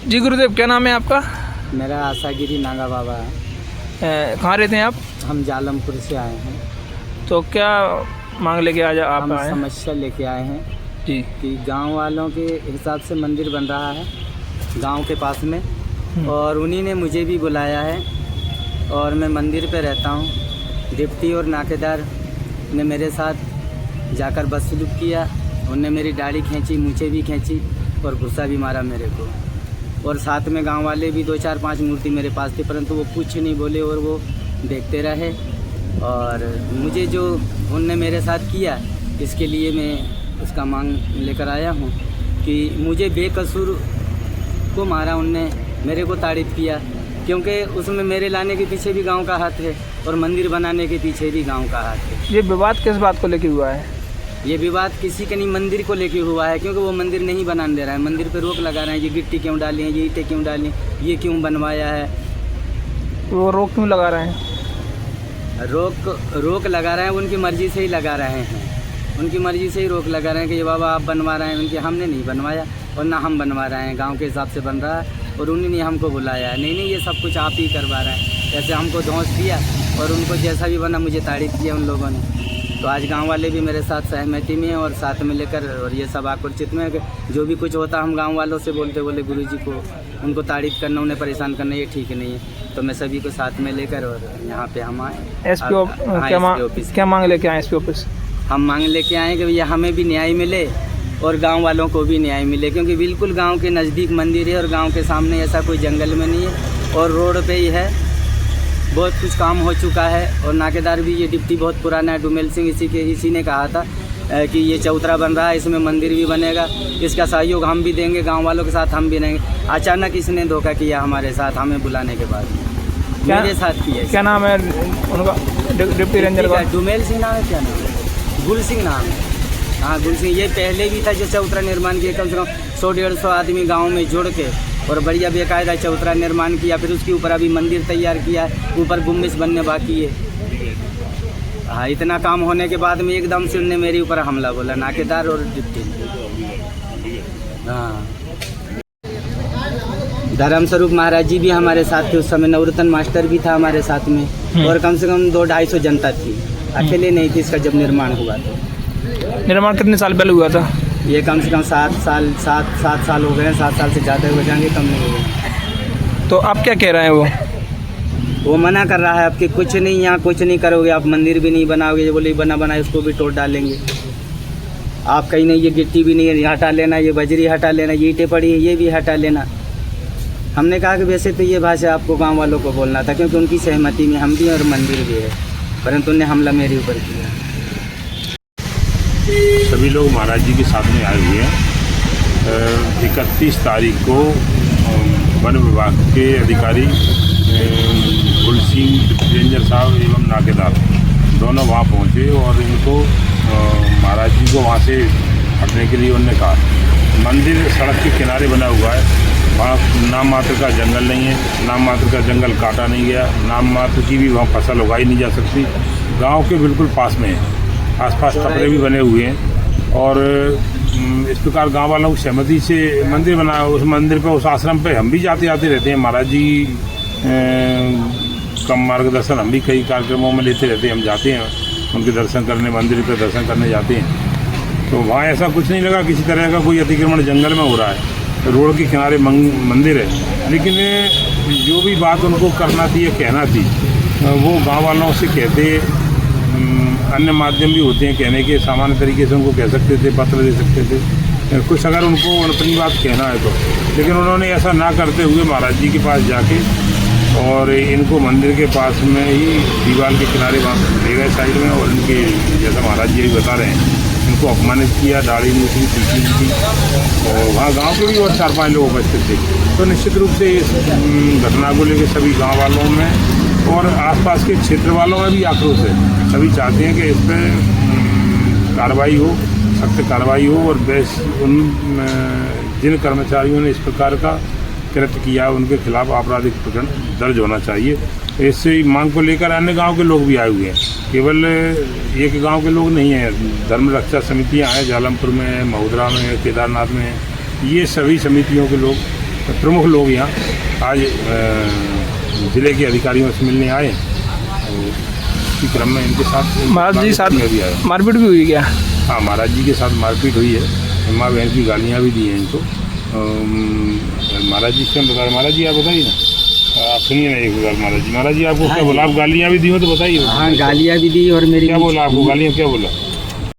जी गुरुदेव, क्या नाम है आपका? मेरा आशागिरी नागा बाबा है। कहाँ रहते हैं आप? हम जालमपुर से आए हैं। तो क्या मांग लेके आज आप हम आए? समस्या लेके आए हैं जी। कि गांव वालों के हिसाब से मंदिर बन रहा है गांव के पास में, और उन्हीं ने मुझे भी बुलाया है और मैं मंदिर पे रहता हूँ। डिप्टी और नाकेदार ने मेरे साथ जाकर बदसलूक किया। उनने मेरी दाढ़ी खींची, मुझे भी खींची और गुस्सा भी मारा मेरे को। और साथ में गांव वाले भी 2 4 5 मूर्ति मेरे पास थी, परंतु वो कुछ नहीं बोले और वो देखते रहे। और मुझे जो उनने मेरे साथ किया, इसके लिए मैं उसका मांग लेकर आया हूँ कि मुझे बेकसूर को मारा उनने, मेरे को ताड़ित किया, क्योंकि उसमें मेरे लाने के पीछे भी गांव का हाथ है और मंदिर बनाने के पीछे भी गांव का हाथ है। ये विवाद किस बात को लेके हुआ है? ये विवाद किसी के नहीं, मंदिर को लेके हुआ है, क्योंकि वो मंदिर नहीं बनाने दे रहा है। मंदिर पे रोक लगा रहे हैं, ये गिट्टी क्यों डाली है, ये ईंटें क्यों डाली, ये क्यों बनवाया है। वो रोक क्यों लगा रहे हैं? रोक लगा रहे हैं, उनकी मर्ज़ी से ही लगा रहे हैं। उनकी मर्ज़ी से ही रोक लगा रहे हैं कि ये बाबा आप बनवा रहे हैं, उनके हमने नहीं बनवाया और ना हम बनवा रहे हैं, गांव के हिसाब से बन रहा है और उन्हीं ने हमको बुलाया है। नहीं ये सब कुछ आप ही करवा रहे हैं। जैसे हमको धौंस दिया और उनको जैसा भी बना मुझे तारीफ किया उन लोगों ने। तो आज गांव वाले भी मेरे साथ सहमति में हैं और साथ में लेकर, और ये सब आकर्षित में है कि जो भी कुछ होता हम गांव वालों से बोले गुरुजी को, उनको तारीफ करना, उन्हें परेशान करना, ये ठीक नहीं है। तो मैं सभी को साथ में लेकर और यहाँ पे हम आए। क्या मांग लेके आए एसपी ऑफिस? हम मांग लेके आए कि भैया हमें भी न्याय मिले और गांव वालों को भी न्याय मिले, क्योंकि बिल्कुल गांव के नज़दीक मंदिर है और गांव के सामने ऐसा कोई जंगल में नहीं है और रोड पे ही है। बहुत कुछ काम हो चुका है और नाकेदार भी, ये डिप्टी बहुत पुराना है, डुमेल सिंह, इसी ने कहा था कि ये चौतरा बन रहा है, इसमें मंदिर भी बनेगा, इसका सहयोग हम भी देंगे, गांव वालों के साथ हम भी रहेंगे। अचानक इसने धोखा किया हमारे साथ, हमें बुलाने के बाद मेरे साथ किया। क्या नाम है उनका? डिप्टी रेंजर का डुमेल सिंह नाम है। क्या नाम है? गुल सिंह नाम है। हाँ गुल सिंह। ये पहले भी था जो चौतरा निर्माण किया, कम से कम 100-150 आदमी गाँव में जुड़ के और बढ़िया बेकायदा चौतरा निर्माण किया। फिर उसके ऊपर अभी मंदिर तैयार किया है, ऊपर गुम्बज बनने बाकी है। हाँ, इतना काम होने के बाद में एकदम से उन्होंने मेरे ऊपर हमला बोला, नाकेदार और डिप्टी। हाँ, धर्मस्वरूप महाराज जी भी हमारे साथ थे उस समय, नवरत्न मास्टर भी था हमारे सात में और कम से कम 200-250 जनता थी, अकेले नहीं थी इसका जब निर्माण हुआ था। निर्माण कितने साल पहले हुआ था? ये कम से कम 7 साल हो गए हैं, 7 साल से ज़्यादा हो जाएंगे, कम नहीं हो गए। तो आप क्या कह रहे हैं? वो मना कर रहा है आपके कुछ नहीं, यहाँ कुछ नहीं करोगे, आप मंदिर भी नहीं बनाओगे। ये बोले बना उसको भी तोड़ डालेंगे। आप कहीं नहीं, ये गिट्टी भी नहीं है, हटा लेना, ये बजरी हटा लेना, ये ईंटें पड़ी है ये भी हटा लेना। हमने कहा कि वैसे तो ये भाषा आपको गाँव वालों को बोलना था, क्योंकि उनकी सहमति में हम भी और मंदिर भी है, परंतु उन्होंने हमला मेरे ऊपर किया। सभी लोग महाराज जी के साथ में आए हुए हैं। 31 तारीख को वन विभाग के अधिकारी गुल सिंह रेंजर साहब एवं नाकेदार दोनों वहाँ पहुँचे और इनको महाराज जी को वहाँ से हटने के लिए उन्होंने कहा। मंदिर सड़क के किनारे बना हुआ है, वहाँ नाम मात्र का जंगल नहीं है, नाम मात्र का जंगल काटा नहीं गया, नाम मात्र की भी वहाँ फसल उगाई नहीं जा सकती। गाँव के बिल्कुल पास में है, आसपास कपड़े भी बने हुए हैं और इस प्रकार गांव वालों की सहमति से मंदिर बना। उस मंदिर पे, उस आश्रम पे हम भी जाते रहते हैं। महाराज जी का मार्गदर्शन हम भी कई कार्यक्रमों में लेते रहते हैं। हम जाते हैं उनके दर्शन करने, मंदिर पे दर्शन करने जाते हैं। तो वहाँ ऐसा कुछ नहीं लगा किसी तरह का कोई अतिक्रमण जंगल में हो रहा है। रोड के किनारे मंदिर है, लेकिन जो भी बात उनको करना थी या कहना थी वो गाँव वालों से कहते। अन्य माध्यम भी होते हैं कहने के, सामान्य तरीके से उनको कह सकते थे, पत्र दे सकते थे कुछ, अगर उनको अपनी बात कहना है तो। लेकिन उन्होंने ऐसा ना करते हुए महाराज जी के पास जाके और इनको मंदिर के पास में ही दीवार के किनारे वहाँ ले गए साइड में, और इनके जैसा महाराज जी बता रहे हैं इनको अपमानित किया, दाढ़ी मूछी पीछी की। और वहाँ गाँव के भी और 4-5 लोग उपस्थित थे। तो निश्चित रूप से इस घटना को लेकर सभी गाँव वालों में और आसपास के क्षेत्र वालों में भी आक्रोश है। सभी चाहते हैं कि इस पर कार्रवाई हो, सख्त कार्रवाई हो और उन जिन कर्मचारियों ने इस प्रकार का कृत्य किया उनके खिलाफ आपराधिक प्रकरण दर्ज होना चाहिए। इस मांग को लेकर अन्य गांव के लोग भी आए हुए हैं, केवल एक गांव के लोग नहीं हैं। धर्म रक्षा समितियां हैं, जालमपुर में, महुदरा में, केदारनाथ में, ये सभी समितियों के लोग प्रमुख लोग यहाँ आज ज़िले के अधिकारियों से मिलने आए, और इसी क्रम में इनके साथ महाराज जी साथ भी आया। मारपीट भी हुई क्या? हाँ, महाराज जी के साथ मारपीट हुई है, माँ बहन की गालियाँ भी दी हैं इनको। महाराज जी से हम बता, महाराज जी आप बताइए ना, आप सुनिए ना एक बार। महाराज जी आपको क्या बोला? आप गालियाँ भी दी हो तो बताइए। हाँ, गालियाँ भी दी और मेरी क्या बोला आपको? गालियाँ क्या बोला?